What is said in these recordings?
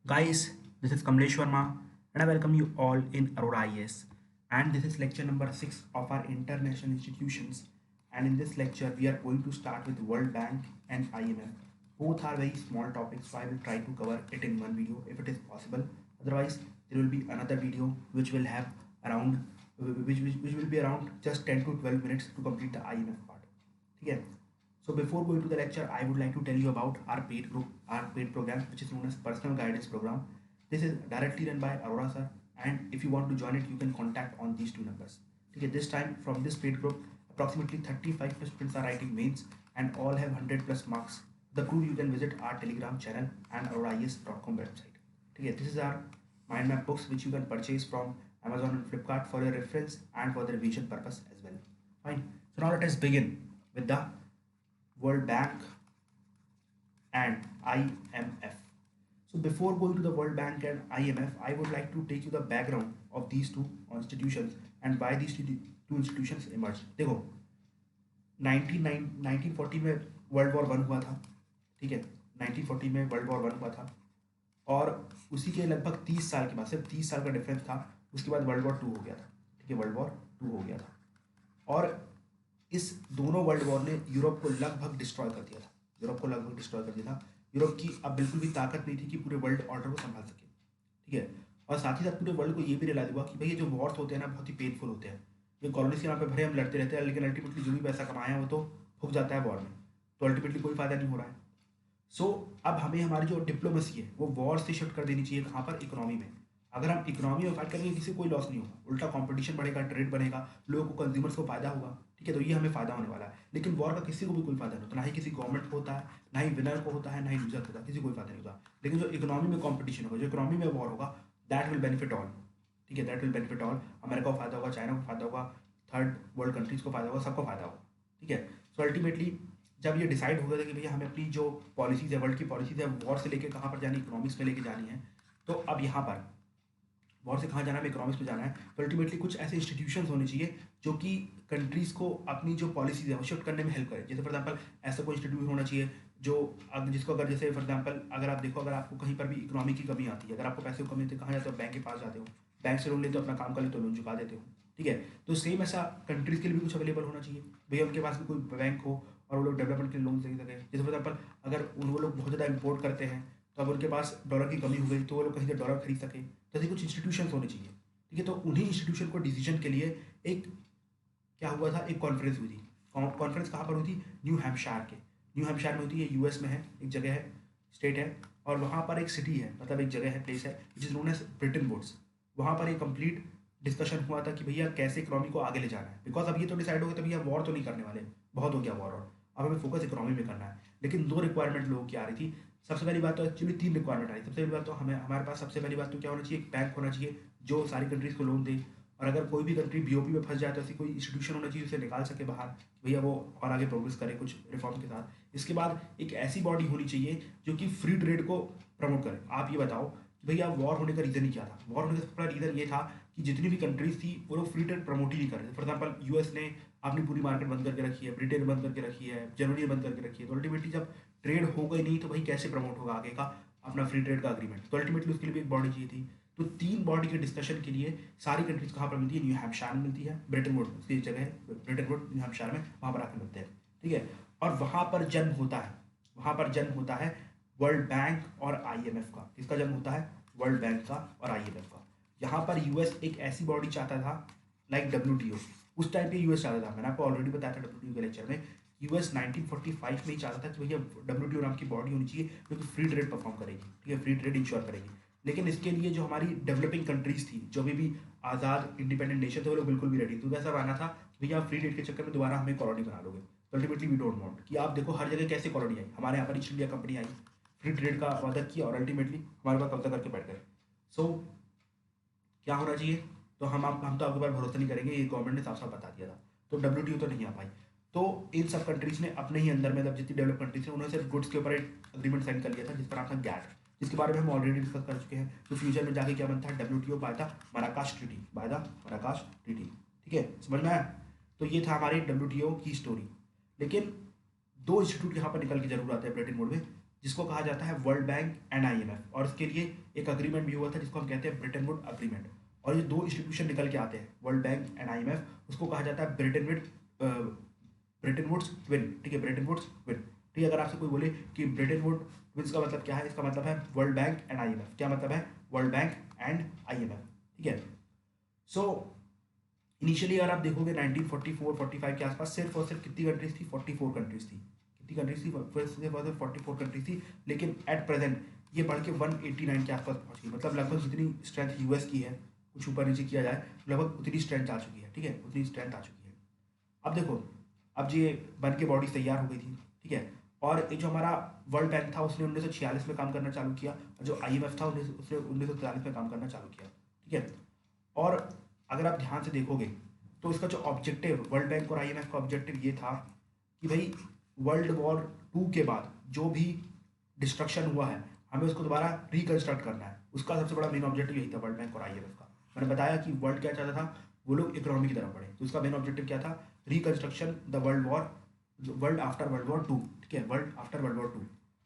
Guys, this is Kamlesh Verma and I welcome you all in Aurora IAS. And this is lecture number 6 of our international institutions. And in this lecture, we are going to start with World Bank and IMF. Both are very small topics, so I will try to cover it in one video if it is possible. Otherwise, there will be another video which will have around which will be around just 10 to 12 minutes to complete the IMF part. Okay. So before going to the lecture, I would like to tell you about our paid group, our paid program, which is known as Personal Guidance Program. This is directly run by Aurora sir, and if you want to join it, you can contact on these two numbers. Okay, this time from this paid group, approximately 35 plus students are writing mains, and all have 100 plus marks. The crew you can visit our Telegram channel and auroraias.com website. Okay, this is our mind map books which you can purchase from Amazon and Flipkart for your reference and for the revision purpose as well. Fine. So now let us begin with the World Bank and IMF. So before going to the World Bank and IMF, I would like to take you the background of these two institutions and why these two institutions emerged. देखो 1940 में world war one हुआ था, ठीक है, 1940 में world war one हुआ था और उसी के लगभग 30 साल के बाद, सिर्फ 30 साल का डिफरेंस था, उसके बाद वर्ल्ड वॉर टू हो गया था, ठीक है, वर्ल्ड वॉर टू हो गया था और इस दोनों वर्ल्ड वॉर ने यूरोप को लगभग डिस्ट्रॉय कर दिया था, यूरोप को लगभग डिस्ट्रॉय कर दिया था। यूरोप की अब बिल्कुल भी ताकत नहीं थी कि पूरे वर्ल्ड ऑर्डर को संभाल सके, ठीक है, और साथ ही साथ पूरे वर्ल्ड को ये भी रियलाइज हुआ कि भाई ये जो वॉर्स होते हैं ना बहुत ही पेनफुल होते हैं। ये कॉलोनीज के नाम पे भरे हम लड़ते रहते हैं, लेकिन अल्टीमेटली जो भी पैसा कमाया है वो तो फूक जाता है वॉर में, तो अल्टीमेटली कोई फायदा नहीं हो रहा है। सो अब हमें हमारी जो डिप्लोमेसी है वो वॉर से शिफ्ट कर देनी चाहिए, कहाँ पर, इकोनॉमी में। अगर हम इकोनॉमी में फाइट करेंगे किसी को कोई लॉस नहीं होगा, उल्टा कंपटीशन बढ़ेगा, ट्रेड बढ़ेगा, लोगों को, कंज्यूमर्स को फायदा होगा, ठीक है, तो ये हमें फायदा होने वाला है। लेकिन वॉर का किसी को भी कोई फायदा नहीं होता, ना ही किसी गवर्नमेंट को होता है, ना ही विनर को होता है, ना ही लूजर को होता है, किसी को कोई फायदा नहीं होता। लेकिन जो इकोनॉमी में कॉम्पिटिशन होगा, जो इकोनॉमी में वॉर होगा, दैट विल बेनिफिट ऑल, ठीक है, that will benefit all. America को फायदा होगा, चाइना को फायदा होगा, थर्ड वर्ल्ड कंट्रीज को फायदा होगा, सबको फायदा होगा, ठीक है। सो अल्टीमेटली जब ये डिसाइड हो गया था कि भैया हमें अपनी जो पॉलिसीज है, वर्ल्ड की पॉलिसीज है, वॉर से लेके कहाँ पर जानी, इकोनॉमिक्स में लेके जानी है, तो अब यहाँ पर वॉर से कहाँ जाना है, इकोनॉमिक्स में जाना है, तो अल्टीमेटली कुछ ऐसे इंस्टीट्यूशंस होने चाहिए जो कि कंट्रीज़ को अपनी जो पॉलिसीज है वो शिफ्ट करने में हेल्प करे। जैसे फॉर एग्जांपल ऐसा कोई इंस्टीट्यूट होना चाहिए जो जिसको अगर, जैसे फॉर एग्जांपल अगर आप देखो, अगर आपको कहीं पर भी इकोनॉमी की कमी आती है, अगर आपको पैसे की कमी आती है, कहाँ जाते हो, बैंक के पास जाते हो, बैंक से लोन लेते हो, अपना काम कर लेते हो, लोन चुका देते हो, ठीक है। तो सेम ऐसा कंट्रीज़ के लिए भी कुछ अवेलेबल होना चाहिए, भैया उनके पास भी कोई बैंक हो और वो लोग डेवलपमेंट के लिए लोन दे सके। जैसे फॉर एग्जाम्पल अगर वो लोग बहुत ज़्यादा इम्पोर्ट करते हैं, तो अब उनके पास डॉलर की कमी हो गई, तो वो लोग कहीं से डॉलर खरीद सके, तो ऐसे कुछ इंस्टीट्यूशन होने चाहिए, ठीक है। तो उन्हीं इंस्टीट्यूशन को डिसीजन के लिए एक क्या हुआ था, एक कॉन्फ्रेंस हुई थी। कॉन्फ्रेंस कहाँ पर हुई थी, न्यू हैम्पशायर के, न्यू हैम्पशायर में होती है, यूएस में है, एक जगह है, स्टेट है, और वहाँ पर एक सिटी है, मतलब एक जगह है, प्लेस है, which is known as Bretton Woods. वहाँ पर एक कंप्लीट डिस्कशन हुआ था कि भैया कैसे इकोनॉमी को आगे ले जाना है, बिकॉज अब ये तो डिसाइड हो गया, तो भैया वॉर तो नहीं करने वाले, बहुत हो गया वॉर, और अब हमें फोकस इकोनॉमी में करना है। लेकिन दो रिक्वायरमेंट लोगों की आ रही थी। सबसे पहली बात तो एक्चुअली तीन रिक्वायरमेंट आई। सबसे पहली बात तो हमारे पास सबसे पहली बात तो क्या होना चाहिए, एक बैंक होना चाहिए जो सारी कंट्रीज़ को लोन दे, और अगर कोई भी कंट्री बीओपी में फंस जाए तो ऐसी कोई इंस्टीट्यूशन होना चाहिए उसे निकाल सके बाहर, भैया वो और आगे प्रोग्रेस करे कुछ रिफॉर्म के साथ। इसके बाद एक ऐसी बॉडी होनी चाहिए जो कि फ्री ट्रेड को प्रमोट करे। आप ये बताओ कि भैया वॉर होने का रीज़न ही क्या था। वॉर होने का सबसे बड़ा रीज़न ये था कि जितनी भी कंट्रीज थी वो लोग फ्री ट्रेड प्रमोट ही नहीं कर रहे थे। फॉर एग्जाम्पल यूएस ने अपनी पूरी मार्केट बंद करके रखी है, ब्रिटेन बंद करके रखी है, जर्मनी बंद करके रखी है, तो अल्टीमेटली जब ट्रेड हो गई नहीं तो भाई कैसे प्रमोट होगा आगे का अपना फ्री ट्रेड का अग्रीमेंट। तो अल्टीमेटली उसके लिए भी एक बॉडी चाहिए थी। तो तीन बॉडी के डिस्कशन के लिए सारी कंट्रीज कहाँ पर मिलती है, न्यू हैम्पशायर में मिलती है, ब्रिटेन वुड उसकी जगह है, ब्रिटेन वुड न्यू हैम्पशायर में, वहाँ पर आकर मिलते हैं, ठीक है। और वहाँ पर जन्म होता है, वहाँ पर जन्म होता है वर्ल्ड बैंक और आईएमएफ का। किसका जन्म होता है, वर्ल्ड बैंक का और आईएमएफ का। यहाँ पर यूएस एक ऐसी बॉडी चाहता था लाइक डब्ल्यूटीओ। उस टाइम पे यूएस चाहता था, मैंने आपको ऑलरेडी बताया था डब्ल्यूटीओ के लेक्चर में, यूएस 1945 में ही चाहता था कि भैया डब्ल्यूटीओ नाम की बॉडी होनी चाहिए जो कि फ्री ट्रेड परफॉर्म करेगी, ठीक है, फ्री ट्रेड इंश्योर करेगी। लेकिन इसके लिए जो हमारी डेवलपिंग कंट्रीज थी, जो भी आज़ाद इंडिपेंडेंट नेशन थे, वो लोग बिल्कुल भी रेडी। तो ऐसा माना था कि भैया फ्री ट्रेड के चक्कर में दोबारा हमें कॉलोनी बना लोगे, तो अल्टीमेटली वी डोंट वांट। कि आप देखो हर जगह कैसे कॉलोनी आई, हमारे यहाँ पर ईस्ट इंडिया कंपनी आई, फ्री ट्रेड का वादा किया और अल्टीमेटली हमारे पास कब्जा करके बैठ गए। सो क्या होना चाहिए, तो हम तो आपके बार भरोसा नहीं करेंगे, ये गवर्नमेंट ने साफ साफ बता दिया था। तो डब्ल्यूटीओ तो नहीं आ पाई। तो इन सब कंट्रीज ने अपने ही अंदर में, मतलब जितनी डेवलप कंट्रीज थे उन्होंने सिर्फ गुड्स के ऊपर एक अग्रीमेंट साइन कर लिया था जिसका नाम था गैट, जिसके बारे में हम ऑलरेडी डिस्कस कर चुके हैं। तो फ्यूचर में जाके क्या बनता है, WTO by the Marrakesh treaty, by the Marrakesh treaty, ठीक है, समझ में आया। तो ये था हमारी डब्ल्यूटीओ की स्टोरी। लेकिन दो इंस्टीट्यूट यहाँ पर निकल के जरूर आते हैं ब्रिटेन वुड में, जिसको कहा जाता है वर्ल्ड बैंक एंड IMF, और इसके लिए एक अग्रीमेंट भी हुआ था जिसको हम कहते हैं ब्रेटन वुड अग्रीमेंट। और ये दो इंस्टीट्यूशन निकल के आते हैं, वर्ल्ड बैंक एंड IMF, उसको कहा जाता है ब्रेटन वुड्स ट्विन, ठीक है, ब्रेटन वुड्स ट्विन। ठीक है, अगर आपसे कोई बोले कि ब्रेटन वुड ट्विन्स का मतलब क्या है, इसका मतलब है वर्ल्ड बैंक एंड IMF। क्या मतलब है? वर्ल्ड बैंक एंड IMF, ठीक है। सो इनिशियली अगर आप देखोगे 1944-45 के आसपास सिर्फ और सिर्फ कितनी कंट्रीज थी? 44 कंट्रीज थी। कितनी कंट्रीज थी? सिर्फ और सिर्फ 44 कंट्रीज थी। लेकिन एट प्रेजेंट ये बढ़ के 189 के आसपास पहुंच गई। मतलब लगभग जितनी स्ट्रेंथ US की है, कुछ ऊपर नीचे किया जाए, लगभग उतनी स्ट्रेंथ आ चुकी है, ठीक है, उतनी स्ट्रेंथ आ चुकी है। अब देखो, अब ये बन के बॉडीज तैयार हो गई थी, ठीक है। और ये जो हमारा वर्ल्ड बैंक था उसने 1946 में काम करना चालू किया, और जो IMF था उसने 1943 में काम करना चालू किया, ठीक है। और अगर आप ध्यान से देखोगे तो इसका जो ऑब्जेक्टिव, वर्ल्ड बैंक और IMF का ऑब्जेक्टिव ये था कि भाई वर्ल्ड वॉर 2 के बाद जो भी डिस्ट्रक्शन हुआ है हमें उसको दोबारा रिकंस्ट्रक्ट करना है। उसका सबसे बड़ा मेन ऑब्जेक्टिव यही था वर्ल्ड बैंक और IMF का। मैंने बताया कि वर्ल्ड क्या चाहता था, वो लोग इकोनॉमी की तरफ बढ़े, तो उसका मेन ऑब्जेक्टिव क्या था? Reconstruction the world after world war 2, ठीक है, वर्ल्ड आफ्टर वर्ल्ड वॉर 2।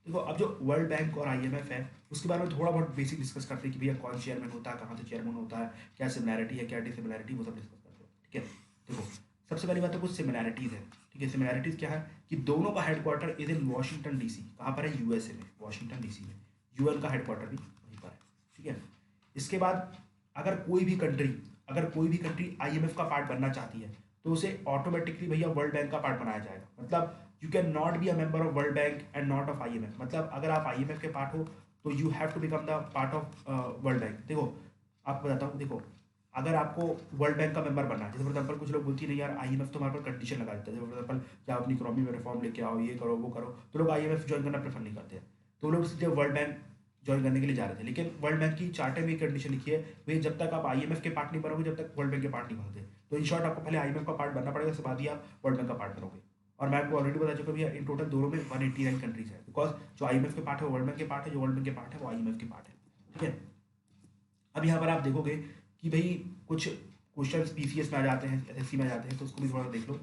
देखो, अब जो वर्ल्ड बैंक और IMF है उसके बारे में थोड़ा बहुत बेसिक डिस्कस करते हैं कि भैया कौन चेयरमैन होता है, कहाँ से चेयरमैन होता है, क्या सिमिलैरिटी है, क्या डिसिमिलैरिटी, वो सब डिस्कस करते हैं, ठीक है। देखो, सबसे पहली बात तो कुछ सिमिलैरिटीज़ है, ठीक है। सिमिलैरिटीज़ क्या है कि दोनों का headquarter is in Washington DC। कहाँ पर है? USA में, वॉशिंगटन DC में। UN का हेडक्वार्टर भी वहीं पर है, ठीक है। इसके बाद अगर कोई भी कंट्री IMF का पार्ट बनना चाहती है तो उसे ऑटोमेटिकली भैया वर्ल्ड बैंक का पार्ट बनाया जाएगा। मतलब you can not be a member of World Bank and not of IMF। मतलब अगर आप IMF के पार्ट हो तो you have to become the part of World Bank. देखो, आपको बताता हूँ, देखो, अगर आपको वर्ल्ड बैंक का मेंबर बनना है, जैसे फॉर एग्जाम्पल कुछ लोग बोलती नहीं यार IMF तो हमारे पर कंडीशन लगा देता है, जैसे फॉर एग्जाम्पल क्या अपनी इकोनॉमी में रिफॉर्म लेके आओ, ये करो वो करो, तो लोग IMF ज्वाइन करना प्रेफर नहीं करते हैं, तो लोग सीधे वर्ल्ड बैंक ज्वाइन करने के लिए जा रहे थे। लेकिन वर्ल्ड बैंक की चार्टर में एक कंडीशन लिखी है, भाई जब तक आप IMF के पार्ट नहीं बनोगे, जब तक वर्ल्ड बैंक के पार्ट नहीं बनोगे। तो इन शॉर्ट आपको पहले IMF का पार्ट बनना पड़ेगा, उसके बाद ही आप वर्ल्ड बैंक का पार्ट बनोगे। और मैं आपको ऑलरेडी बता चुका भैया, इन टोटल दोनों में 189 कंट्रीज है, बिकॉज जो IMF के पार्ट है वो वर्ल्ड बैंक के पार्ट है, जो वर्ल्ड बैंक के पार्ट है वो IMF के पार्ट है, ठीक है। अब यहाँ पर आप देखोगे कि भाई कुछ क्वेश्चन PCS में आ जाते हैं, SSC में आ जाते हैं, तो उसको भी थोड़ा देख लो।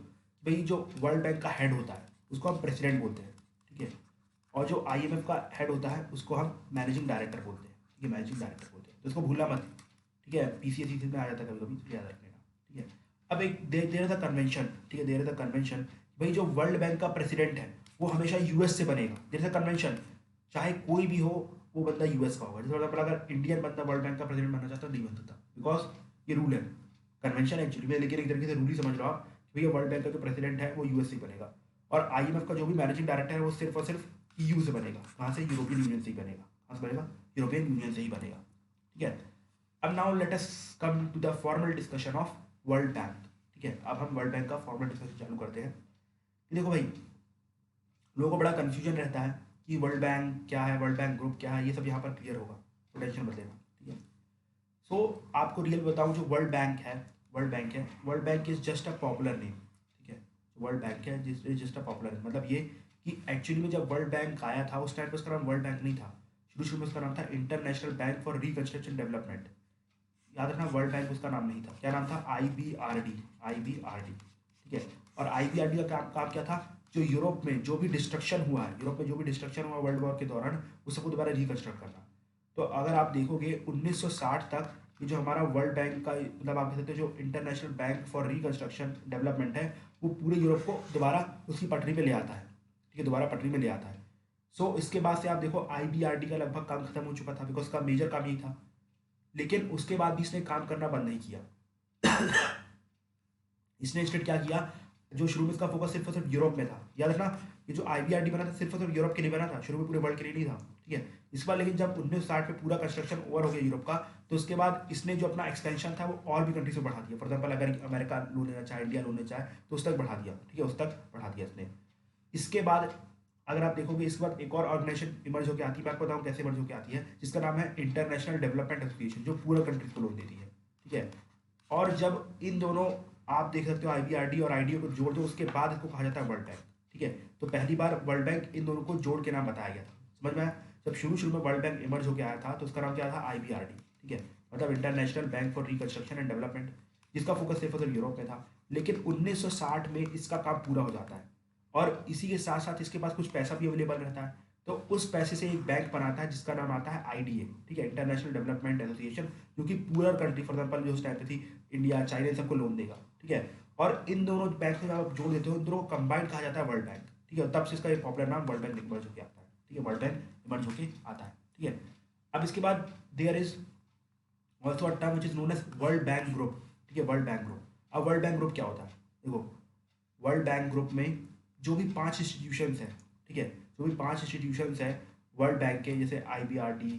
भाई जो वर्ल्ड बैंक का हेड होता है उसको हम प्रेसिडेंट बोलते हैं, ठीक है। और जो IMF का हेड होता है उसको हम मैनेजिंग डायरेक्टर बोलते हैं, ठीक है, मैनेजिंग डायरेक्टर बोलते हैं। तो इसको भूलना मत, ठीक है, PCS में आ जाता है कभी कभी, तो याद रख लेना, ठीक है। अब एक देर द कन्वेंशन, ठीक है, देर द कन्वेंशन, भाई जो वर्ल्ड बैंक का प्रेसिडेंट है वो हमेशा US से बनेगा। देर द कन्वेंशन, चाहे कोई भी हो वो बंदा US का होगा। जैसे फॉर अगर इंडियन बंदा वर्ल्ड बैंक का प्रेसिडेंट बनना चाहता नहीं बन सकता, बिकॉज ये रूल है, कन्वेंशन एक्चुअली में, लेकिन एक तरीके से रूल ही समझ लो आप, भैया वर्ल्ड बैंक का जो प्रेसिडेंट है वो US से बनेगा। और IMF का जो भी मैनेजिंग डायरेक्टर है वो सिर्फ और सिर्फ EU से बनेगा। कहाँ से? यूरोपियन यूनियन से ही बनेगा। कहाँ से बनेगा? यूरोपियन यूनियन से ही बनेगा, ठीक है। अब now let us come to the formal discussion of World Bank, ठीक है। अब हम वर्ल्ड बैंक का फॉर्मल डिस्कशन चालू करते हैं। देखो भाई, लोगों को बड़ा कन्फ्यूजन रहता है कि वर्ल्ड बैंक क्या है, वर्ल्ड बैंक ग्रुप क्या है, ये सब यहाँ पर क्लियर होगा, तो टेंशन मत लेना, ठीक है। सो आपको रियल बताऊँ, जो वर्ल्ड बैंक है, World bank is just a popular name, ठीक है। वर्ल्ड बैंक है जस्ट अ पॉपुलर, मतलब ये कि एक्चुअली में जब वर्ल्ड बैंक आया था उस टाइम पर उसका नाम वर्ल्ड बैंक नहीं था। शुरू में उसका नाम था international bank for reconstruction development. याद रखना, वर्ल्ड बैंक उसका नाम नहीं था। क्या नाम था? IBRD, ठीक है। और IBRD का काम क्या था? जो यूरोप में जो भी डिस्ट्रक्शन हुआ है, वर्ल्ड वॉर के दौरान, उस सबको दोबारा रिकंस्ट्रक्ट करना। तो अगर आप देखोगे 1960 तक ये जो हमारा वर्ल्ड बैंक का, मतलब आप कह सकते हो जो international bank for reconstruction development है, वो पूरे यूरोप को दोबारा उसकी पटरी पे ले आता है, ठीक है, दोबारा पटरी में ले आता है। सो इसके बाद से आप देखो IBRD का लगभग काम खत्म हो चुका था, बिकॉज का मेजर काम यही था। लेकिन उसके बाद भी इसने काम करना बंद नहीं किया। इसने स्टेट क्या किया, जो शुरू में इसका फोकस सिर्फ और सिर्फ यूरोप में था। याद रखना, ये जो IBRD बना था सिर्फ और सिर्फ यूरोप के लिए बना था, शुरू में पूरे वर्ल्ड के लिए नहीं था, ठीक है। इस बार लेकिन जब 1960 में पूरा कंस्ट्रक्शन ओवर हो गया यूरोप का, तो उसके बाद इसने जो अपना एक्सपेंशन था वो और भी कंट्रीज में बढ़ा दिया। फॉर एग्जाम्पल अगर अमेरिका लोन लेना चाहे, इंडिया लोन लेना चाहे, तो उस तक बढ़ा दिया, ठीक है, उस तक बढ़ा दिया इसने। इसके बाद अगर आप देखोगे, इसके बाद एक और ऑर्गेनाइजेशन इमर्ज होकर आती है, मैं आपको बताऊँ कैसे इमर्ज होकर आती है, जिसका नाम है इंटरनेशनल डेवलपमेंट एसोसिएशन, जो पूरा कंट्रीज को लोन देती है, ठीक है। और जब इन दोनों, आप देख सकते हो IBRD और IDO को जोड़ दो, उसके बाद इसको कहा जाता है वर्ल्ड बैंक, ठीक है। तो पहली बार वर्ल्ड बैंक इन दोनों को जोड़ के नाम बताया गया था, समझ में आया? जब शुरू में वर्ल्ड बैंक इमर्ज होकर आया था तो उसका नाम क्या था? IBRD, ठीक है, मतलब international bank for reconstruction and development, जिसका फोकस सिर्फ और सिर्फ यूरोप में था। लेकिन 1960 में इसका काम पूरा हो जाता है, और इसी के साथ साथ इसके पास कुछ पैसा भी अवेलेबल रहता है। तो उस पैसे से एक बैंक बनाता है जिसका नाम आता है आईडीए, ठीक है, इंटरनेशनल डेवलपमेंट एसोसिएशन, जो कि पूरा कंट्री फॉर एग्जाम्पल जो उस टाइम पे थी इंडिया चाइना सबको लोन देगा, ठीक है। और इन दोनों बैंक से आप जोड़ देते हो, इन दोनों को कंबाइंड कहा जाता है वर्ल्ड बैंक, ठीक है। तब से इसका एक पॉपुलर नाम वर्ल्ड बैंक इमर्ज होकर आता है, ठीक है, वर्ल्ड बैंक इमर्ज होकर आता है, ठीक है। अब इसके बाद there is also a term which is known as World Bank group, ठीक है, वर्ल्ड बैंक ग्रुप। अब वर्ल्ड बैंक ग्रुप क्या होता है, देखो वर्ल्ड बैंक ग्रुप में जो भी 5 इंस्टीट्यूशंस हैं, ठीक है, जो भी 5 इंस्टीट्यूशंस हैं वर्ल्ड बैंक के, जैसे IBRD,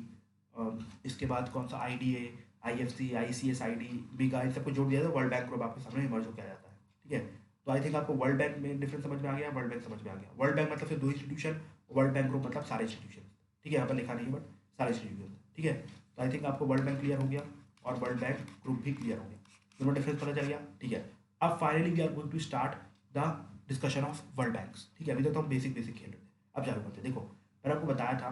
इसके बाद कौन सा IDA, IFC, ICS, ID, बिगा, इन सबको जोड़ दिया तो वर्ल्ड बैंक ग्रुप आपके सामने इमर्ज होकर आ जाता है, ठीक है। तो आई थिंक आपको वर्ल्ड बैंक में डिफरेंस समझ में आ गया, वर्ल्ड बैंक समझ में आ गया। वर्ल्ड बैंक मतलब सिर्फ 2 इंस्टीट्यूशन, वर्ल्ड बैंक ग्रुप मतलब सारे इंस्टीट्यूशन, ठीक है, यहाँ पर लिखा नहीं है बट सारे इंस्टीट्यूशन, ठीक है। तो आई थिंक आपको वर्ल्ड बैंक क्लियर हो गया और वर्ल्ड बैंक ग्रुप भी क्लियर हो गया, दोनों डिफरेंस पता चल गया, ठीक है। अब finally we are going to start the discussion of World Banks, ठीक है। अभी तक तो हम बेसिक खेल रहे थे, अब चालू करते हैं। देखो मैंने आपको बताया था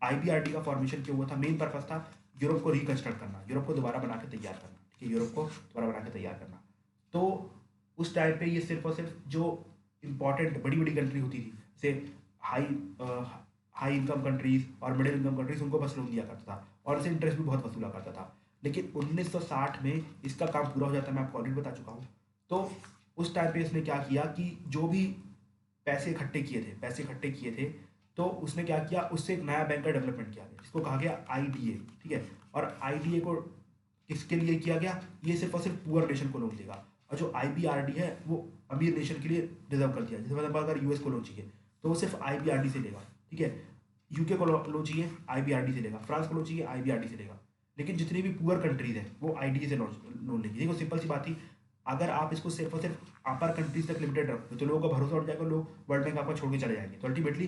IBRD का फॉर्मेशन क्यों हुआ था, मेन पर्पस था यूरोप को रिकंस्ट्रक्ट करना, यूरोप को दोबारा बना के तैयार करना, ठीक है, यूरोप को दोबारा बना के तैयार करना। तो उस टाइम पे ये सिर्फ और सिर्फ जो इंपॉर्टेंट बड़ी बड़ी कंट्री होती थी, जैसे हाई इनकम कंट्रीज और मिडिल इनकम कंट्रीज, उनको बस लोन दिया करता था और इनसे इंटरेस्ट भी बहुत वसूला करता था। लेकिन 1960 में इसका काम पूरा हो जाता है, मैं आपको ऑलरेडी बता चुका हूँ। तो उस टाइम पे इसने क्या किया कि जो भी पैसे इकट्ठे किए थे, तो उसने क्या किया, उससे एक नया बैंक का डेवलपमेंट किया गया जिसको कहा गया IDA, ठीक है। और IDA को किसके लिए किया गया, ये सिर्फ और सिर्फ पुअर नेशन को लोन देगा, और जो IBRD है वो अमीर नेशन के लिए रिजर्व कर दिया। जैसे मतलब अगर US को लोन चाहिए तो वो सिर्फ IBRD से लेगा, ठीक है। UK को लोन चाहिए IBRD से लेगा, फ्रांस को लोन चाहिए IBRD से लेगा। लेकिन जितनी भी पुअर कंट्रीज हैं वो IDA से लोन लेगी। देखो सिंपल सी बात थी, अगर आप इसको सिर्फ और सिर्फ अपर कंट्रीज तक लिमिटेड रखते हो तो लोगों का भरोसा उठ जाएगा, लोग वर्ल्ड बैंक आपको छोड़ के चले जाएंगे। तो अल्टीमेटली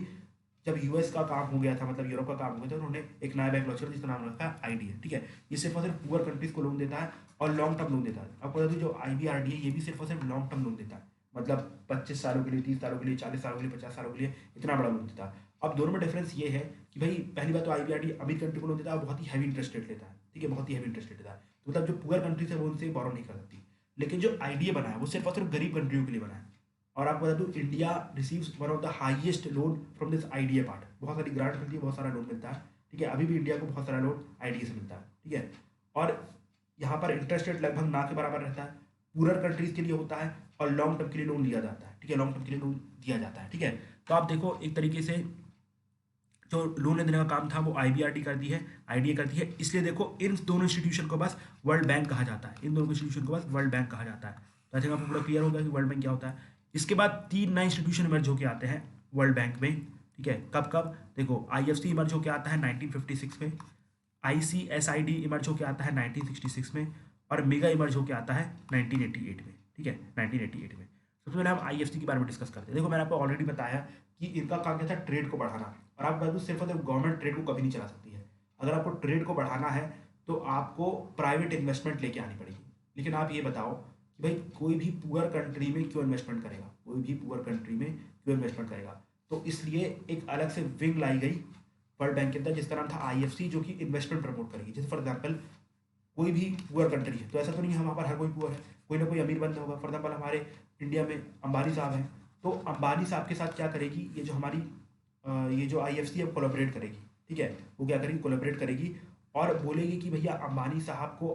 जब US का काम हो गया था, मतलब यूरोप का काम हो गया था, उन्होंने एक नया बैंक लॉन्च किया जिसका नाम रखा है IDA, ठीक है। ये सिर्फ और सिर्फ पुअर कंट्रीज को लोन देता है और लॉन्ग टर्म लोन देता है। आपको बता दूं जो IBRD है ये भी सिर्फ और सिर्फ लॉन्ग टर्म लोन देता है, मतलब 25 सालों के लिए, 30 सालों के लिए, 40 सालों के लिए, 50 सालों के लिए, इतना बड़ा लोन देता है। अब दोनों में डिफरेंस ये है कि भाई पहली बात तो IBRD अमीर कंट्री को लोन देता है और बहुत ही हैवी इंटरेस्ट रेट लेता है, ठीक है, बहुत ही हैवी इंटरेस्ट रेट लेता है। तो मतलब जो पुअर कंट्रीज है वो उनसे बोरो नहीं कर सकती। लेकिन जो IDA बना है वो सिर्फ और सिर्फ गरीब कंट्रियों के लिए बना है। और आपको बता दूं India receives one of the highest loan from this IDA part, बहुत सारी ग्रांट मिलती है, बहुत सारा लोन मिलता है, ठीक है। अभी भी इंडिया को बहुत सारा लोन IDA से मिलता है, ठीक है। और यहाँ पर इंटरेस्ट रेट लगभग ना के बराबर रहता है, पूरर कंट्रीज के लिए होता है और लॉन्ग टर्म के लिए लोन लिया जाता है, ठीक है, लॉन्ग टर्म के लिए लोन दिया जाता है, ठीक है। तो आप देखो एक तरीके से जो लोन लेने का काम था वो IBRD करती है, IDA करती है। इसलिए देखो इन दोनों इंस्टीट्यूशन को बस वर्ल्ड बैंक कहा जाता है, इन दोनों इंस्टीट्यूशन को बस वर्ल्ड बैंक कहा जाता है। तो आई थिंक आपको पूरा क्लियर होगा कि वर्ल्ड बैंक क्या होता है। इसके बाद 3 नए इंस्टीट्यूशन इमर्ज होकर आते हैं वर्ल्ड बैंक में, ठीक है। कब कब, देखो IFC इमर्ज होकर आता है 1956 में, ICSID इमर्ज होकर आता है 1966 में, और मेगा इमर्ज होकर आता है 1988 में, ठीक है, 1988 में। सबसे पहले हम IFC के बारे में डिस्कस करते हैं। देखो मैंने आपको ऑलरेडी बताया कि इनका काम क्या था, ट्रेड को बढ़ाना। और आप बता दो सिर्फ और सिर्फ गवर्नमेंट ट्रेड को कभी नहीं चला सकती है। अगर आपको ट्रेड को बढ़ाना है तो आपको प्राइवेट इन्वेस्टमेंट लेके आनी पड़ेगी। लेकिन आप ये बताओ कि भाई कोई भी पुअर कंट्री में क्यों इन्वेस्टमेंट करेगा, कोई भी पुअर कंट्री में क्यों इन्वेस्टमेंट करेगा। तो इसलिए एक अलग से विंग लाई गई वर्ल्ड बैंक के अंदर जिसका नाम था IFC, जो कि इन्वेस्टमेंट प्रमोट करेगी। जैसे फॉर एग्जाम्पल कोई भी पुअर कंट्री है, तो ऐसा तो नहीं है वहाँ पर हर कोई पुअर है, कोई ना कोई अमीर बंदा होगा। फॉर एग्जाम्पल हमारे इंडिया में अंबानी साहब हैं, तो अंबानी साहब के साथ क्या करेगी ये जो हमारी ये जो IFC है कोलैबोरेट करेगी, ठीक है। वो क्या करेगी, कोलैबोरेट करेगी और बोलेगी कि भैया अंबानी साहब को,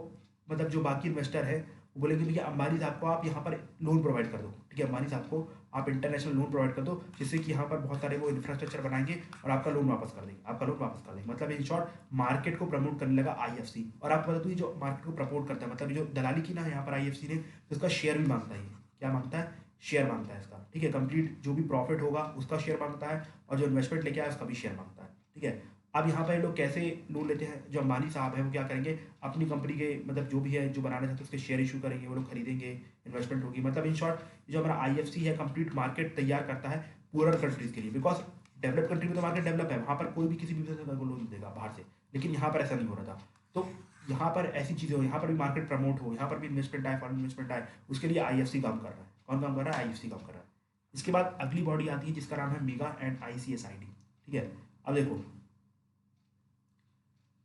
मतलब जो बाकी इन्वेस्टर है वो बोलेंगे भैया अंबानी साहब को आप यहाँ पर लोन प्रोवाइड कर दो, ठीक है, अंबानी साहब को आप इंटरनेशनल लोन प्रोवाइड कर दो, जिससे कि यहाँ पर बहुत सारे वो इंफ्रास्ट्रक्चर बनाएंगे और आपका लोन वापस कर देंगे, आपका लोन वापस कर देंगे। मतलब इन शॉर्ट मार्केट को प्रमोट करने लगा IFC। और आपको बता दूँ जो मार्केट को प्रमोट करता है, मतलब जो दलाली की ना यहाँ पर IFC ने, तो उसका शेयर भी मांगता है। क्या मांगता है, शेयर मांगता है इसका, ठीक है। कंप्लीट जो भी प्रॉफिट होगा उसका शेयर मांगता है और जो इन्वेस्टमेंट लेके आया उसका भी शेयर मांगता है, ठीक है। अब यहाँ पर लोग कैसे लोन लेते हैं, जो अंबानी साहब है वो क्या करेंगे, अपनी कंपनी के मतलब जो भी है जो बनाना चाहते हैं उसके शेयर इशू करेंगे, वो लोग खरीदेंगे, इन्वेस्टमेंट होगी। मतलब इन शॉर्ट जो हमारा IFC है कंप्लीट मार्केट तैयार करता है पूरर कंट्रीज के लिए। बिकॉज डेवलप कंट्री में तो मार्केट डेवलप है, वहाँ पर कोई भी किसी भी बिजनेस को लोन देगा बाहर से, लेकिन यहाँ पर ऐसा नहीं हो रहा था। तो यहाँ पर ऐसी चीज़ें हो, यहाँ पर भी मार्केट प्रमोट हो, यहाँ पर भी इन्वेस्टमेंट आए, फॉरेन इन्वेस्टमेंट आए, उसके लिए IFC काम कर रहा है। कौन काम कर रहा है, IFC काम कर रहा है। इसके बाद अगली बॉडी आती है जिसका नाम है मेगा एंड ICSID, ठीक है। अब देखो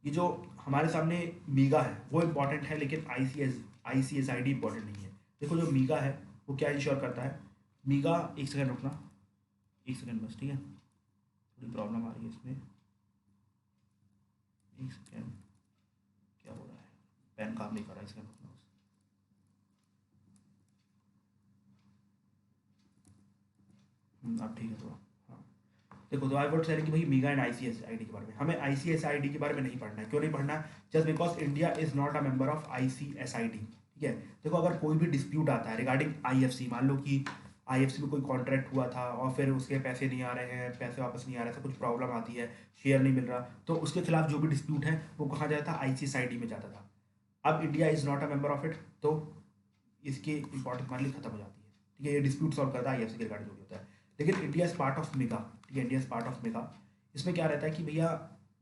ये जो हमारे सामने मीगा है वो इम्पॉर्टेंट है, लेकिन ICSID इंपॉर्टेंट नहीं है। देखो जो मीगा है वो क्या इंश्योर करता है, मीगा, एक सेकंड रुकना, एक सेकंड बस, ठीक है, थोड़ी प्रॉब्लम आ रही है इसमें, एक सेकेंड, क्या हो रहा है, पेन काम नहीं कर रहा इसका मतलब। अब ठीक है थोड़ा। हाँ, देखो, तो आई वुड से कि भाई मीगा एंड आईसीएसआईडी के बारे में, हमें आईसीएसआईडी के बारे में नहीं पढ़ना है। क्यों नहीं पढ़ना है? Just because India is not a member of ICSID. ठीक है, देखो अगर कोई भी डिस्प्यूट आता है रिगार्डिंग आईएफसी, मान लो कि आईएफसी में कोई कॉन्ट्रैक्ट हुआ था और फिर उसके पैसे नहीं आ रहे हैं, पैसे वापस नहीं आ रहे, ऐसा कुछ प्रॉब्लम आती है, शेयर नहीं मिल रहा, तो उसके खिलाफ जो भी डिस्प्यूट है वो कहाँ जाता था? आईसीएसआईडी में जाता था। अब India is not a member of it, तो इसकी इंपॉर्टेंस हमारे लिए खत्म हो जाती है। ठीक है, ये डिस्प्यूट सॉल्व करता है आईएफसी के रिगार्डिंग जो भी होता है। लेकिन इंडिया इज पार्ट ऑफ मिगा। ठीक है, इंडिया इज पार्ट ऑफ मिगा। इसमें क्या रहता है कि भैया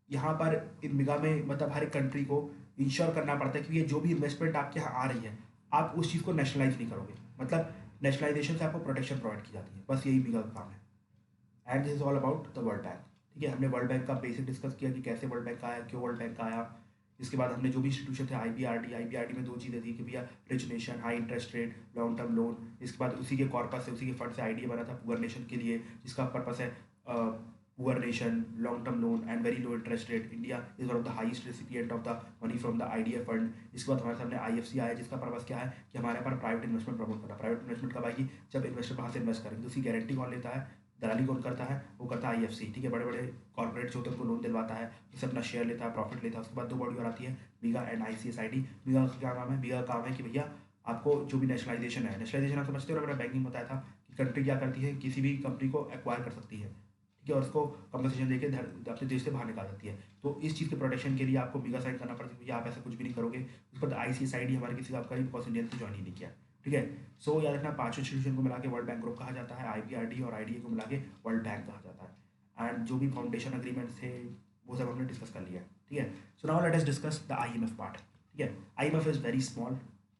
यहाँ पर इन मिगा में मतलब हर एक कंट्री को इंश्योर करना पड़ता है कि ये जो भी इन्वेस्टमेंट आपके यहाँ आ रही है, आप उस चीज़ को नेशनलाइज नहीं करोगे। मतलब नेशनलाइजेशन से आपको प्रोटेक्शन प्रोवाइड की जाती है, बस यही मिगा का काम है। And this is all about the world Bank. ठीक है, हमने वर्ल्ड बैंक का बेसिक डिस्कस किया कि कैसे वर्ल्ड बैंक आया, क्यों वर्ल्ड बैंक आया। इसके बाद हमने जो भी इंस्टीट्यूशन थे, आईबीआरडी में दो चीज़ें थी कि भैया rich nation, high interest rate, long term loan. इसके बाद उसी के कॉर्पस से, उसी के फंड से आईडीए बना था पुअर नेशन के लिए, जिसका पर्पस है poor nation, long term loan and very low interest rate. India is one of the highest recipient of the money from the IDA fund. इसके बाद हमारे सामने आईएफसी आया, जिसका पर्पस क्या है कि हमारे पर प्राइवेट इन्वेस्टमेंट प्रमोट करना। प्राइवेट इन्वेस्टमेंट कब आएगी? जब इन्वेस्टर वहाँ से इन्वेस्ट करेंगे। तो उसकी गारंटी कौन लेता है? दलाली कौन करता है? वो करता है आईएफसी। ठीक है, बड़े बड़े कॉर्पोरेट्स होते हैं उनको लोन दिलवाता है, उससे अपना शेयर लेता है, प्रॉफिट लेता है। उसके बाद दो बॉडी और आती है, मीगा एंड आईसीएसआईडी। मीगा का क्या काम है? मीगा का काम है कि भैया आपको जो भी नेशनलाइजेशन है, नेशनलाइजेशन आप समझते हो, मैंने बैंकिंग बताया था कि कंट्री क्या करती है, किसी भी कंपनी को एक्वायर कर सकती है, ठीक है, और उसको कंपनसेशन देके अपने देश से बाहर निकाल देती है। तो इस चीज़ के प्रोटेक्शन के लिए आपको मीगा साइन करना पड़ता है, भैया आप ऐसा कुछ भी नहीं करोगे। उसके बाद आईसीएसआईडी हमारे किसी का करी बिकॉज इंडियन से ज्वाइन ही नहीं किया। ठीक है, सो याद रखना, पांचों इंस्टीट्यूशन को मिला के वर्ल्ड बैंक ग्रुप कहा जाता है, आईबीआरडी और आईडीए को मिला के वर्ल्ड बैंक कहा जाता है। एंड जो भी फाउंडेशन अग्रीमेंट थे वो सब हमने डिस्कस कर लिया। ठीक है, so now let us discuss the IMF part. ठीक है, IMF is very small,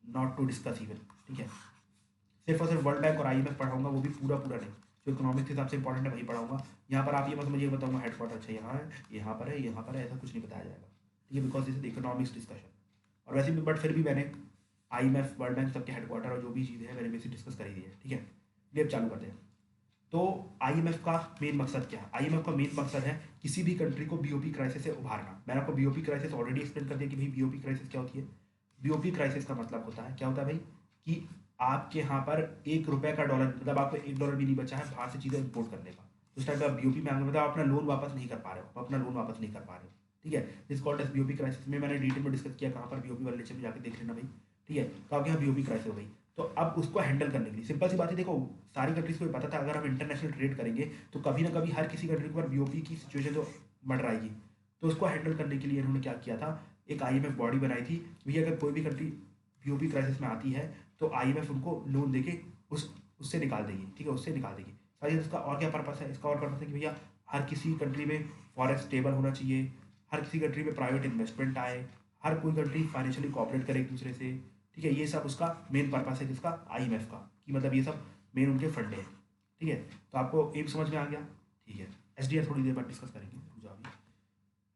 not to discuss even. ठीक है, सिर्फ और सिर्फ वर्ल्ड बैंक और आईएमएफ पढ़ाऊंगा, वो भी पूरा पूरा नहीं, जो इकोनॉमिक्स के हिसाब से इंपॉर्टेंट है वही पढ़ाऊंगा। यहाँ पर आप ये मत समझिए बताऊंगा हेडक्वार्टर अच्छा यहाँ है, यहाँ पर है, यहाँ पर है, ऐसा कुछ नहीं बताया जाएगा। ठीक है, because this is economics discussion. और वैसे भी बट फिर भी मैंने आईएमएफ, वर्ल्ड बैंक सबके हेडक्वार्टर और जो भी चीज़ें हैं मैंने बेसिक डिस्कस करी दी है। ठीक है, ये अब चालू करते हैं। तो आईएमएफ का मेन मकसद क्या है? आईएमएफ का मेन मकसद है किसी भी कंट्री को बीओपी क्राइसिस से उभारना। मैंने आपको बीओपी क्राइसिस ऑलरेडी एक्सप्लेन कर दिया कि भाई बीओपी क्राइसिस क्या होती है। बीओपी क्राइसिस का मतलब होता है, क्या होता है भाई, कि आपके यहाँ पर ₹1 का डॉलर, मतलब आपको $1 भी नहीं बचा है बाहर से चीज़ें इंपोर्ट करने का, उस टाइम पे आप बीओपी में आगे, मतलब आप अपना लोन वापस नहीं कर पा रहे हो, आप अपना लोन वापस नहीं कर पा रहे हो। ठीक है, this called as BOP crisis. में मैंने डिटेल में डिस्कस किया, कहाँ पर बीओपी वाले लेक्चर में जाके देख लेना भाई। ठीक है, तो आपके यहाँ बीओपी क्राइसिस हो गई। तो अब उसको हैंडल करने के लिए सिंपल सी बात है, देखो सारी कंट्रीज को पता था अगर हम इंटरनेशनल ट्रेड करेंगे तो कभी ना कभी हर किसी कंट्री के ऊपर बीओपी की सिचुएशन तो मंडराएगी। तो उसको हैंडल करने के लिए इन्होंने क्या किया था, एक आईएमएफ बॉडी बनाई थी। भैया अगर कोई भी कंट्री बीओपी क्राइसिस में आती है तो आईएमएफ उनको लोन देके उससे निकाल देगी। ठीक है, उससे निकाल देगी सारी। इसका और क्या पर्पस है? इसका और पर्पस है कि भैया हर किसी कंट्री में फॉरेक्स स्टेबल होना चाहिए, हर किसी कंट्री में प्राइवेट इन्वेस्टमेंट आए, हर कोई कंट्री फाइनेंशियली कॉपरेट करे एक दूसरे से। ठीक है, ये सब उसका मेन पर्पस है, किसका? आईएमएफ का, कि मतलब ये सब मेन उनके फंड है। ठीक है, तो आपको एम समझ में आ गया। ठीक है, एसडीआर थोड़ी देर बाद डिस्कस करेंगे।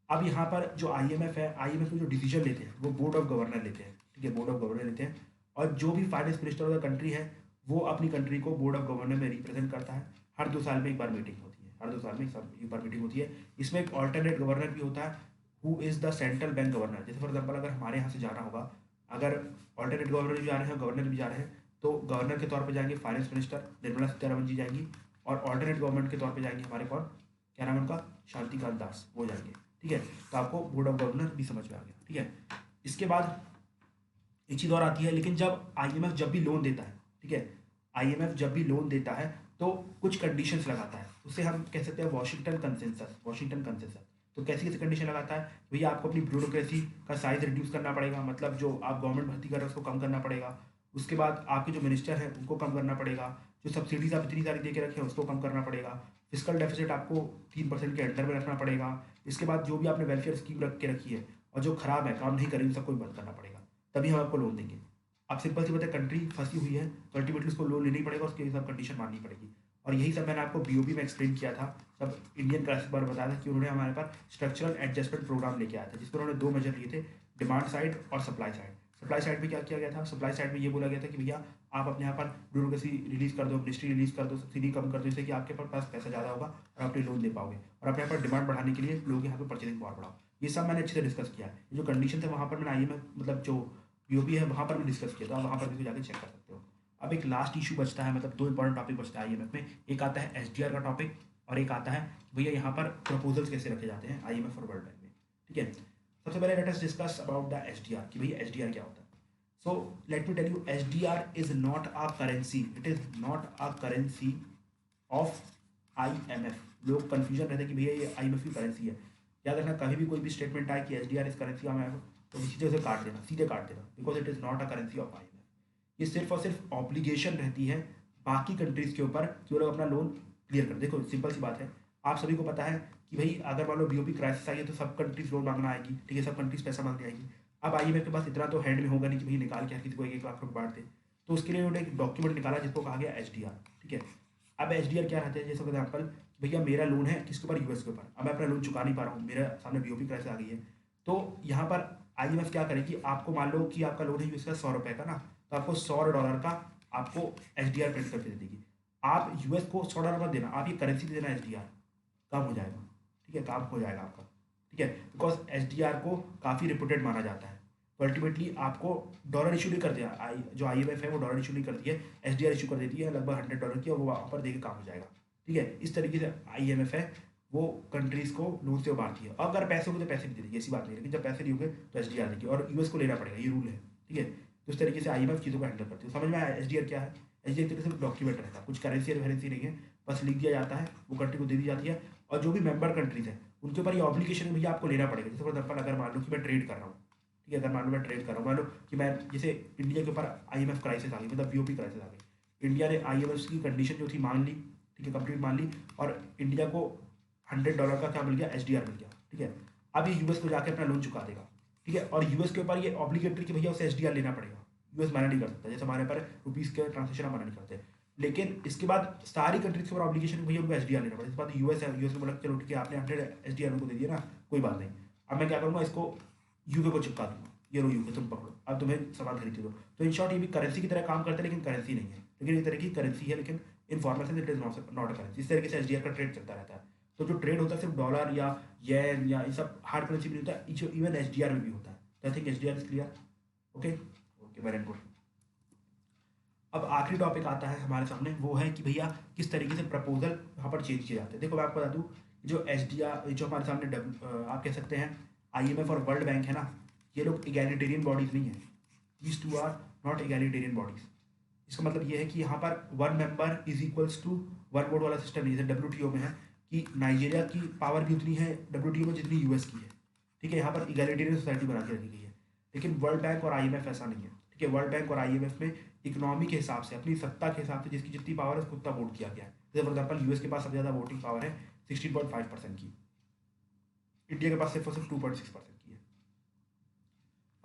अब यहाँ पर जो आईएमएफ है, आईएमएफ में जो डिसीजन लेते हैं वो बोर्ड ऑफ गवर्नर लेते हैं। ठीक है, बोर्ड ऑफ गवर्नर लेते हैं, और जो भी finance minister of the country है वो अपनी कंट्री को बोर्ड ऑफ गवर्नर में रिप्रेजेंट करता है। हर 2 साल में एक बार मीटिंग होती है, हर 2 साल में एक बार मीटिंग होती है। इसमें एक ऑल्टरनेट गवर्नर भी होता है, who is the central bank governor. जैसे फॉर एग्जाम्पल अगर हमारे यहाँ से जाना होगा, अगर ऑल्टरनेट गवर्नर भी जा रहे हैं, गवर्नर भी जा रहे हैं, तो गवर्नर के तौर पर जाएंगे फाइनेंस मिनिस्टर निर्मला सीतारमण जी जाएंगी, और ऑल्टरनेट गवर्नमेंट के तौर पर जाएंगे हमारे कौन, क्या नाम है उनका, शांतिकांत दास, वो जाएंगे। ठीक है, तो आपको बोर्ड ऑफ गवर्नर भी समझ में आ गया। ठीक है, इसके बाद एक चीज़ और आती है, लेकिन जब आईएमएफ जब भी लोन देता है, ठीक है, आईएमएफ जब भी लोन देता है तो कुछ कंडीशंस लगाता है, उसे हम कह सकते हैं वॉशिंगटन कंसेंसस। वॉशिंगटन कंसेंसस तो कैसी कैसी कंडीशन लगाता है भैया, आपको अपनी ब्यूरोक्रेसी का साइज रिड्यूस करना पड़ेगा, मतलब जो आप गवर्नमेंट भर्ती कर रहे हो उसको कम करना पड़ेगा। उसके बाद आपके जो मिनिस्टर हैं उनको कम करना पड़ेगा, जो सब्सिडीज आप इतनी सारी दे के रखे हैं उसको कम करना पड़ेगा, फिजिकल डेफिसिट आपको 3% के अंडर में रखना पड़ेगा। इसके बाद जो भी आपने वेलफेयर स्कीम रख के रखी है और जो खराब है, काम नहीं करेगी, सबको बंद करना पड़ेगा, तभी हम आपको लोन देंगे। अब सिंपल सी बात है, कंट्री फंसी हुई है तो अल्टीमेटली उसको लोन लेना ही पड़ेगा, उसके हिसाब कंडीशन माननी पड़ेगी। और यही सब मैंने आपको बीओबी में एक्सप्लेन किया था, सब इंडियन क्राइसिस बार बताया था कि उन्होंने हमारे पास स्ट्रक्चरल एडजस्टमेंट प्रोग्राम लेके आया था, जिसमें उन्होंने 2 मेजर लिए थे, डिमांड साइड और सप्लाई साइड। सप्लाई साइड में क्या किया गया था? सप्लाई साइड में ये बोला गया था कि भैया आप अपने यहाँ पर ब्यूरोक्रेसी रिलीज़ कर दो, मिनिस्ट्री रिलीज़ कर दो, सब्सिडी कम कर दो, जिससे कि आपके पास पैसा ज़्यादा होगा और आप अपने लोन दे पाओगे और अपने यहाँ पर डिमांड बढ़ाने के लिए लोगों के यहाँ पे परचेजिंग पावर बढ़ाओ। ये सब मैंने अच्छे से डिस्कस किया है। ये जो कंडीशन है वहाँ पर मैंने IMF मतलब जो BOP है वहाँ पर भी डिस्कस किया था, आप वहाँ पर भी जाके चेक कर सकते हो। अब एक लास्ट इशू बचता है, मतलब 2 इंपॉर्टेंट टॉपिक बचता है IMF में। एक आता है SDR का टॉपिक और एक आता है भैया यहाँ पर प्रपोजल्स कैसे रखे जाते हैं IMF और वर्ल्ड बैंक में, ठीक है। सबसे पहले late us discuss about the SDR कि भैया SDR क्या होता है। So let me tell you, SDR is not a currency. It is not a currency of IMF. लोग कंफ्यूजन रहते हैं कि भैया ये IMF की करेंसी है। याद रखना, कभी भी कोई भी स्टेटमेंट आए कि SDR is currency of IMF तो सीधे उसे काट देना, सीधे काट देना, because it is not a currency of IMF। ये सिर्फ और सिर्फ ऑब्लिगेशन रहती है बाकी कंट्रीज़ के ऊपर कि वो लोग अपना लोन क्लियर कर। देखो सिंपल सी बात है, आप सभी को पता है कि भाई अगर मान लो BOP क्राइसिस आई है तो सब कंट्रीज लोन मांगना आएगी, ठीक है, सब कंट्रीज पैसा मांगने आएगी। अब IMF के पास इतना तो हैंड में होगा नहीं कि भाई निकाल के हर किसी को 1-1 लाख रुपये बांट दे, तो उसके लिए उन्होंने एक डॉक्यूमेंट निकाला जिसको कहा गया SDR, ठीक है। अब SDR क्या रहता है, जैसे फॉर एग्जाम्पल भैया मेरा लोन है किसके ऊपर, US के ऊपर। अब मैं अपना लोन चुका नहीं पा रहा हूँ, मेरे सामने BOP क्राइसिस आ गई है, तो यहाँ पर IMF क्या करेगी, आपको मान लो कि आपका लोन है US का 100 रुपये का ना, तो आपको $100 का आपको SDR प्रिंट करके दे देगी। आप US को $100 मत देना, आप ये करेंसी दे देना, SDR कम हो जाएगा, ठीक है, काम हो जाएगा आपका, ठीक है, बिकॉज SDR को काफ़ी रिपोर्टेड माना जाता है। तो अल्टीमेटली आपको डॉलर इशू नहीं कर दिया, जो IMF है वो डॉलर इशू नहीं करती है, SDR इशू कर देती है लगभग $100 की, और वो वहाँ पर देके काम हो जाएगा, ठीक है। इस तरीके से IMF है वो कंट्रीज़ को लोन से उबारती है। अगर पैसे होंगे तो पैसे भी दे देगी, ऐसी बात नहीं, लेकिन जब पैसे नहीं होंगे तो SDR देगी, और US को लेना पड़ेगा, ये रूल है, ठीक है। तो इस तरीके से IMF चीज़ों को हैंडल करती है। समझ में आया SDR क्या है? SDR तरीके से डॉक्यूमेंट रहता है, कुछ करेंसी और वेरेंसी नहीं है, बस लिख दिया जाता है, वो कंट्री को दे दी जाती है, और जो भी मेंबर कंट्रीज है उनके ऊपर ये ऑब्लिगेशन है भैया आपको लेना पड़ेगा। जैसे फॉर एग्जाम्पल अगर मान लो कि मैं ट्रेड कर रहा हूँ, ठीक है, अगर मान लो मैं ट्रेड कर रहा हूँ, मान लो कि मैं जैसे इंडिया के ऊपर IMF क्राइसिस आ गई, मतलब BOP क्राइसिस आ गई, इंडिया ने IMF की कंडीशन जो थी मान ली, ठीक है, कंप्लीट मान ली, और इंडिया को $100 का क्या मिल गया, SDR मिल गया, ठीक है। अब ये US को जाके अपना लोन चुका देगा, ठीक है, और US के ऊपर ये ऑब्लिगेटरी कि भैया उसे SDR लेना पड़ेगा। US मना नहीं कर सकता, जैसे हमारे पर रुपीज़ के ट्रांसेक्शन हम मना नहीं करते, लेकिन इसके बाद सारी कंट्रीज के ऊपर ऑब्लिगेशन भैया उनको SDR लेना पड़ेगा। इस बात US है, US ने बोला चलो ठीक है आपने 100 SDR उनको दे दिया ना, कोई बात नहीं, अब मैं क्या करूँगा, इसको UK को चिपका दूंगा, ये लो UK तुम पकड़ो, अब तुम्हें सामान खरीद दो। तो इन शॉर्ट ये भी करेंसी की तरह काम करते हैं, लेकिन करेंसी नहीं है, लेकिन एक तरह की करेंसी है, लेकिन information it is not a currency. इस तरीके से SDR का ट्रेड चलता रहता है। तो जो ट्रेड होता है सिर्फ डॉलर या येन या ये सब हार्ड करेंसी में नहीं होता है, इवन SDR में भी होता है। तो I think SDR is clear, okay okay, very good. अब आखिरी टॉपिक आता है हमारे सामने, वो है कि भैया किस तरीके से प्रपोजल वहाँ पर चेंज किए जाते हैं। देखो मैं आपको बता दूँ, जो SDR जो हमारे सामने आप कह सकते हैं IMF और वर्ल्ड बैंक है ना, ये लोग इगैलिटेरियन बॉडीज नहीं है, these two are not egalitarian bodies. इसका मतलब ये है कि यहाँ पर 1 member is equals to 1 vote वाला सिस्टम नहीं, जैसे WTO में है कि नाइजीरिया की पावर भी उतनी है WTO में जितनी US की है, ठीक है, यहाँ पर इगैलिटेरियन सोसाइटी बना के रखी गई है। लेकिन वर्ल्ड बैंक और IMF ऐसा नहीं है, ठीक है। वर्ल्ड बैंक और IMF में इकोनॉमी के हिसाब से, अपनी सत्ता के हिसाब से जिसकी जितनी पावर है उसको उतना वोट किया गया है। जैसे फॉर एग्जाम्पल US के पास सबसे ज़्यादा वोटिंग पावर है 16.5% की, इंडिया के पास सिर्फ और सिर्फ 2.6% की है।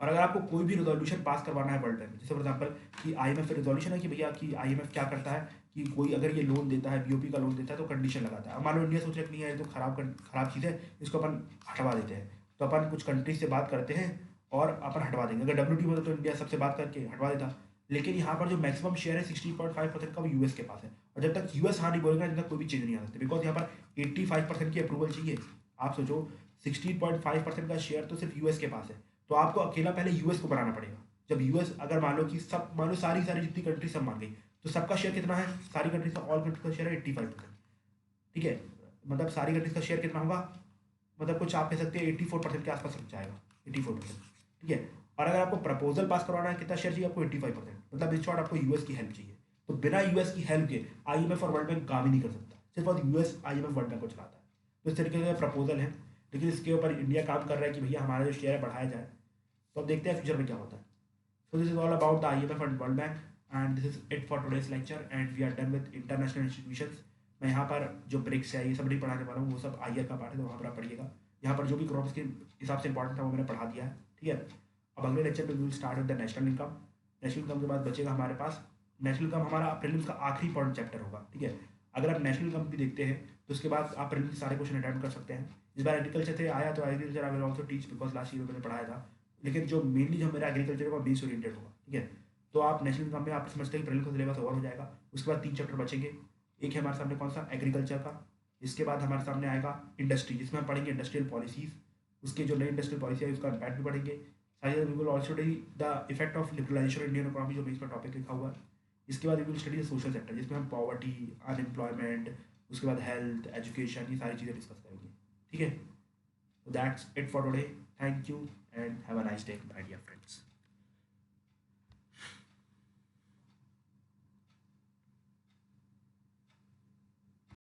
और अगर आपको कोई भी रेजोल्यूशन पास करवाना है वर्ल्ड बैंक में, जैसे फॉर एग्जाम्पल कि IMF रेजोल्यूशन है कि भैया कि IMF क्या करता है कि कोई अगर ये लोन देता है, BOP का लोन देता है तो कंडीशन लगाता है। अब मान लो इंडिया सोच रहा है कि नहीं है तो खराब चीज़ है, इसको अपन हटवा देते हैं, तो अपन कुछ कंट्रीज से बात करते हैं और अपन हटवा देंगे। अगर WTO होता तो इंडिया सबसे बात करके हटवा देता, लेकिन यहाँ पर जो मैक्सिमम शेयर है 16.5% का वो US के पास है, और जब तक US हाँ नहीं बोलेगा जब तक कोई भी चेंज नहीं आ सकती, बिकॉज यहाँ पर 85% की अप्रूवल चाहिए। आप सोचो 16.5% का शेयर तो सिर्फ US के पास है, तो आपको अकेला पहले US को बनाना पड़ेगा। जब US अगर मान लो कि सब मान लो सारी जितनी कंट्री सब मान गई, तो सबका शेयर कितना है, सारी कंट्रीज का, ऑल कंट्रीज का शेयर है 85%, ठीक है। मतलब सारी कंट्रीज का शेयर कितना होगा, मतलब कुछ आप कह सकते हैं 84% के आसपास लग जाएगा, 84%, ठीक है। और अगर आपको प्रपोजल पास करवाना है कितना शेयर चाहिए आपको, 85%, मतलब इन शॉर्ट आपको US की हेल्प चाहिए। तो बिना US की हेल्प के IMF और वर्ल्ड बैंक काम ही नहीं कर सकता, सिर्फ और US IMF वर्ल्ड बैंक को चलाता है। तो इस तरीके का प्रपोजल है, लेकिन इसके ऊपर इंडिया काम कर रहा है कि भैया हमारा जो शेयर है बढ़ाया जाए। तो अब देखते हैं फ्यूचर में क्या होता है। So this is all about the IMF and World Bank, and this is it for today's lecture, and we are done with international institutions. मैं यहाँ पर जो ब्रिक्स है ये सब नहीं पढ़ाने वाला हूँ, वो सब IR का पार्ट है, तो वहाँ पर आप पढ़िएगा। यहाँ पर जो भी क्रॉप्स के हिसाब से इंपॉर्टेंट था वो मैंने पढ़ा दिया है, ठीक है। अब अगले लेक्चर में will start with the national income. National income के बाद बचेगा हमारे पास, नेशनल इनकम हमारा प्रीलिम्स का आखिरी इंपॉर्टेंट चैप्टर होगा, ठीक है। अगर आप नेशनल इनकम भी देखते हैं तो उसके बाद आप प्रीलिम्स के सारे क्वेश्चन अटेम्प्ट कर सकते हैं। इस बार एग्रीकल्चर से आया तो agriculture I will also teach, because last year मैंने पढ़ाया था, लेकिन जो मेनली जो मेरा एग्रीकल्चर होगा बेस ओरिएंटेड होगा, ठीक है। तो आप नेशनल एग्जाम में आप समझते हैं कि प्रीलिम्स का सिलेबस ओवर हो जाएगा। उसके बाद 3 चैप्टर बचेंगे। एक है हमारे सामने कौन सा, एग्रीकल्चर का। इसके बाद हमारे सामने आएगा इंडस्ट्री, जिसमें हम पढ़ेंगे इंडस्ट्रियल पॉलिसीज़, उसके जो नई इंडस्ट्रियल पॉलिसी है उसका इम्पैक्ट भी पढ़ेंगे। साथ ही we will also study the effect of liberalisation Indian economy, जो इसका टॉपिक लिखा हुआ है। इसके बाद we will study the social sector, जिसमें हम पॉवर्टी, अनएम्प्लॉयमेंट, उसके बाद हेल्थ, एजुकेशन, ये सारी चीज़ें डिस्कस करेंगे। ठीक है, that's it for today. Thank you and have a nice day my dear friends.